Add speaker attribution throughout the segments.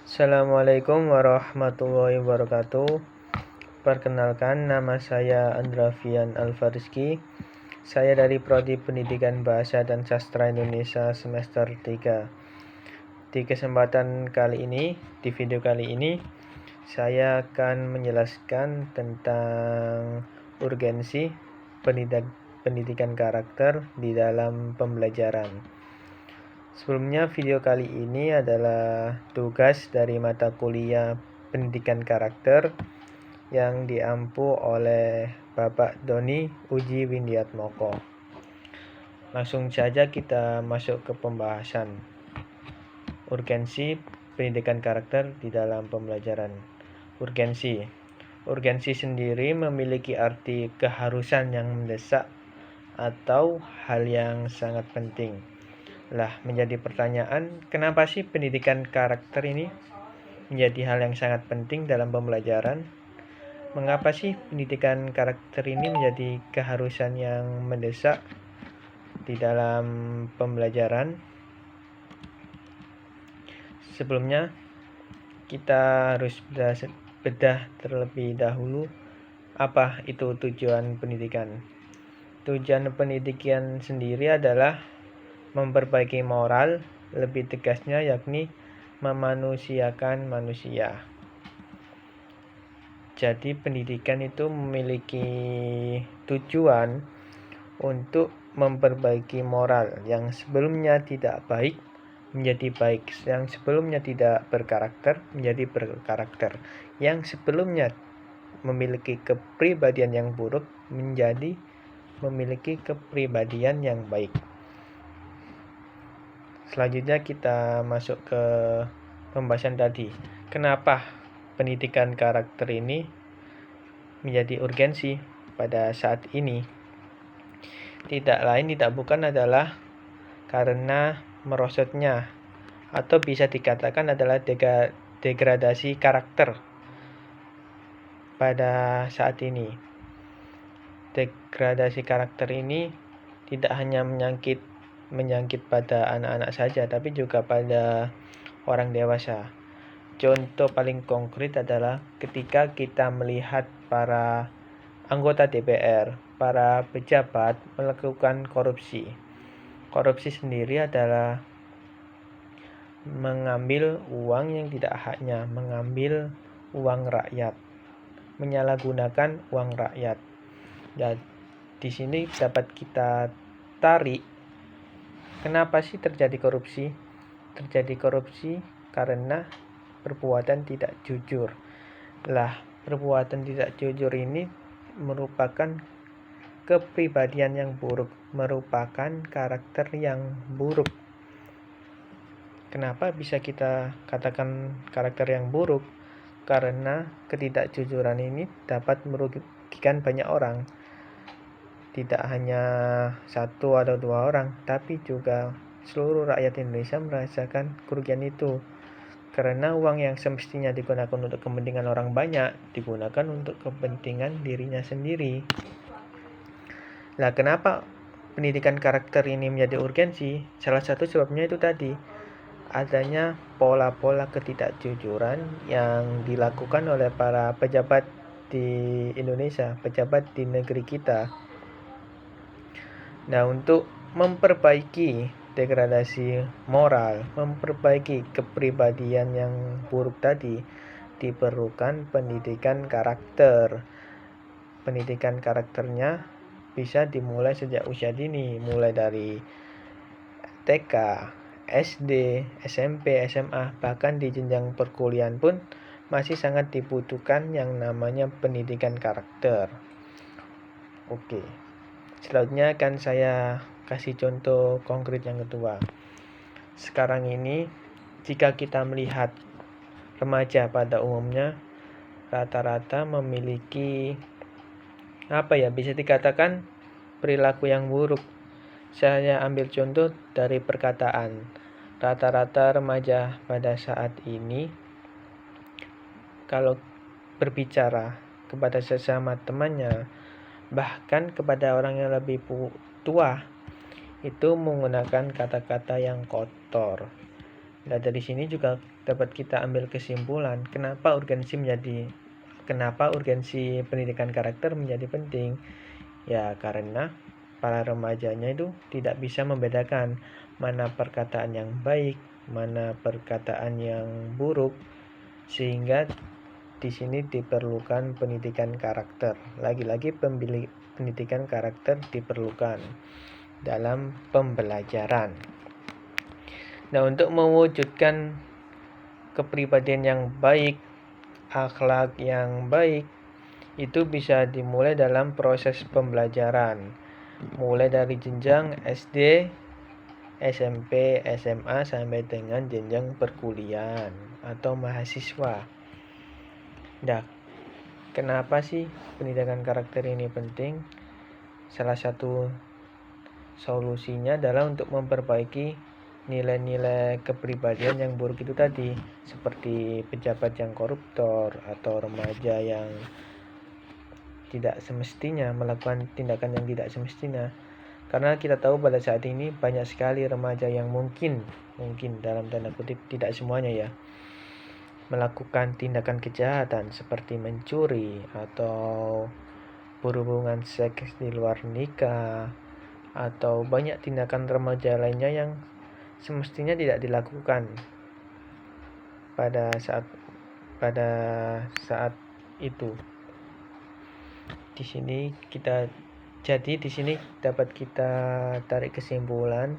Speaker 1: Assalamualaikum warahmatullahi wabarakatuh. Perkenalkan, nama saya Andrafian Alfarizki. Saya dari Prodi Pendidikan Bahasa dan Sastra Indonesia semester 3. Di kesempatan kali ini, di video kali ini, saya akan menjelaskan tentang urgensi pendidikan karakter di dalam pembelajaran. Sebelumnya, video kali ini adalah tugas dari mata kuliah pendidikan karakter yang diampu oleh Bapak Doni Uji Windiatmoko. Langsung saja kita masuk ke pembahasan. Urgensi pendidikan karakter di dalam pembelajaran. Urgensi sendiri memiliki arti keharusan yang mendesak atau hal yang sangat penting. Menjadi pertanyaan, kenapa sih pendidikan karakter ini menjadi hal yang sangat penting dalam pembelajaran? Mengapa sih pendidikan karakter ini menjadi keharusan yang mendesak di dalam pembelajaran? Sebelumnya, kita harus bedah terlebih dahulu apa itu tujuan pendidikan. Tujuan pendidikan sendiri adalah memperbaiki moral, lebih tegasnya yakni memanusiakan manusia. Jadi pendidikan itu memiliki tujuan untuk memperbaiki moral yang sebelumnya tidak baik menjadi baik, yang sebelumnya tidak berkarakter menjadi berkarakter, yang sebelumnya memiliki kepribadian yang buruk menjadi memiliki kepribadian yang baik. Selanjutnya kita masuk ke pembahasan tadi. Kenapa pendidikan karakter ini menjadi urgensi pada saat ini? Tidak lain tidak bukan adalah karena merosotnya atau bisa dikatakan adalah degradasi karakter pada saat ini. Degradasi karakter ini tidak hanya menyangkut pada anak-anak saja, tapi juga pada orang dewasa. Contoh paling konkret adalah ketika kita melihat para anggota DPR, para pejabat melakukan korupsi. Korupsi sendiri adalah mengambil uang yang tidak haknya, mengambil uang rakyat, menyalahgunakan uang rakyat. Dan di sini dapat kita tarik, kenapa sih terjadi korupsi? Terjadi korupsi karena perbuatan tidak jujur. Perbuatan tidak jujur ini merupakan kepribadian yang buruk, merupakan karakter yang buruk. Kenapa bisa kita katakan karakter yang buruk? Karena ketidakjujuran ini dapat merugikan banyak orang. Tidak hanya satu atau dua orang, tapi juga seluruh rakyat Indonesia merasakan kerugian itu. Karena uang yang semestinya digunakan untuk kepentingan orang banyak, digunakan untuk kepentingan dirinya sendiri. Kenapa pendidikan karakter ini menjadi urgensi? Salah satu sebabnya itu tadi, adanya pola-pola ketidakjujuran yang dilakukan oleh para pejabat di Indonesia, pejabat di negeri kita. Untuk memperbaiki degradasi moral, memperbaiki kepribadian yang buruk tadi, diperlukan pendidikan karakter. Pendidikan karakternya bisa dimulai sejak usia dini, mulai dari TK, SD, SMP, SMA, bahkan di jenjang perkuliahan pun masih sangat dibutuhkan yang namanya pendidikan karakter. Oke. Selanjutnya akan saya kasih contoh konkret yang kedua. Sekarang ini, jika kita melihat remaja pada umumnya, rata-rata memiliki bisa dikatakan perilaku yang buruk. Saya ambil contoh dari perkataan. Rata-rata remaja pada saat ini, kalau berbicara kepada sesama temannya, bahkan kepada orang yang lebih tua, itu menggunakan kata-kata yang kotor. Dari sini juga dapat kita ambil kesimpulan kenapa urgensi pendidikan karakter menjadi penting. Ya karena para remajanya itu tidak bisa membedakan mana perkataan yang baik, mana perkataan yang buruk, sehingga di sini diperlukan pendidikan karakter. Lagi-lagi pendidikan karakter diperlukan dalam pembelajaran. Nah, untuk mewujudkan kepribadian yang baik, akhlak yang baik, itu bisa dimulai dalam proses pembelajaran. Mulai dari jenjang SD, SMP, SMA sampai dengan jenjang perkuliahan atau mahasiswa. Nah, kenapa sih pendidikan karakter ini penting? Salah satu solusinya adalah untuk memperbaiki nilai-nilai kepribadian yang buruk itu tadi, seperti pejabat yang koruptor atau remaja yang tidak semestinya melakukan tindakan yang tidak semestinya. Karena kita tahu pada saat ini banyak sekali remaja yang mungkin dalam tanda kutip, tidak semuanya ya, melakukan tindakan kejahatan seperti mencuri atau berhubungan seks di luar nikah, atau banyak tindakan remaja lainnya yang semestinya tidak dilakukan pada saat itu. Di sini dapat kita tarik kesimpulan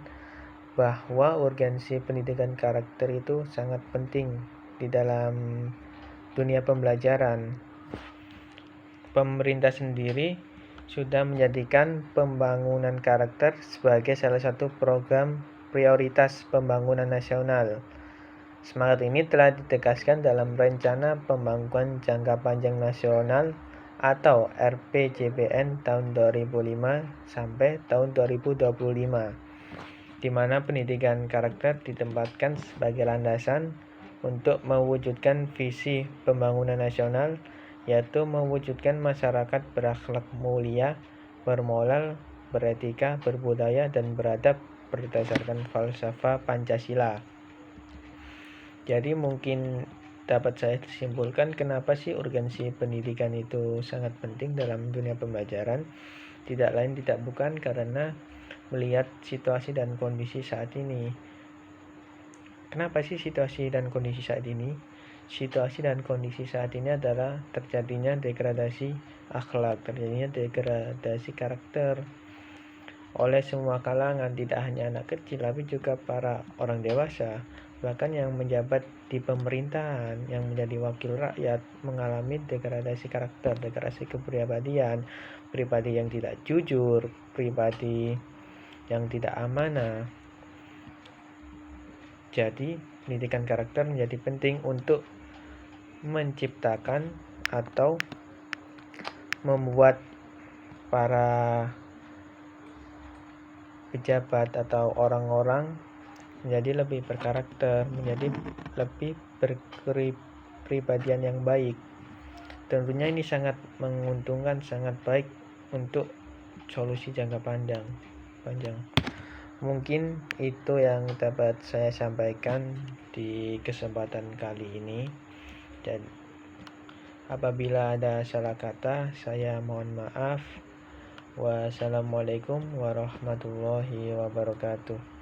Speaker 1: bahwa urgensi pendidikan karakter itu sangat penting di dalam dunia pembelajaran. Pemerintah sendiri sudah menjadikan pembangunan karakter sebagai salah satu program prioritas pembangunan nasional. Semangat ini telah ditegaskan dalam Rencana Pembangunan Jangka Panjang Nasional atau RPJPN tahun 2005 sampai tahun 2025, di mana pendidikan karakter ditempatkan sebagai landasan untuk mewujudkan visi pembangunan nasional, yaitu mewujudkan masyarakat berakhlak mulia, bermoral, beretika, berbudaya, dan beradab berdasarkan falsafah Pancasila. Jadi mungkin dapat saya simpulkan kenapa sih urgensi pendidikan itu sangat penting dalam dunia pembelajaran. Tidak lain tidak bukan karena melihat situasi dan kondisi saat ini. Kenapa sih situasi dan kondisi saat ini? Situasi dan kondisi saat ini adalah terjadinya degradasi akhlak, terjadinya degradasi karakter oleh semua kalangan, tidak hanya anak kecil tapi juga para orang dewasa, bahkan yang menjabat di pemerintahan, yang menjadi wakil rakyat mengalami degradasi karakter, degradasi kepribadian, pribadi yang tidak jujur, pribadi yang tidak amanah. Jadi, pendidikan karakter menjadi penting untuk menciptakan atau membuat para pejabat atau orang-orang menjadi lebih berkarakter, menjadi lebih berkepribadian yang baik. Tentunya ini sangat menguntungkan, sangat baik untuk solusi jangka panjang. Mungkin itu yang dapat saya sampaikan di kesempatan kali ini. Dan apabila ada salah kata, saya mohon maaf. Wassalamualaikum warahmatullahi wabarakatuh.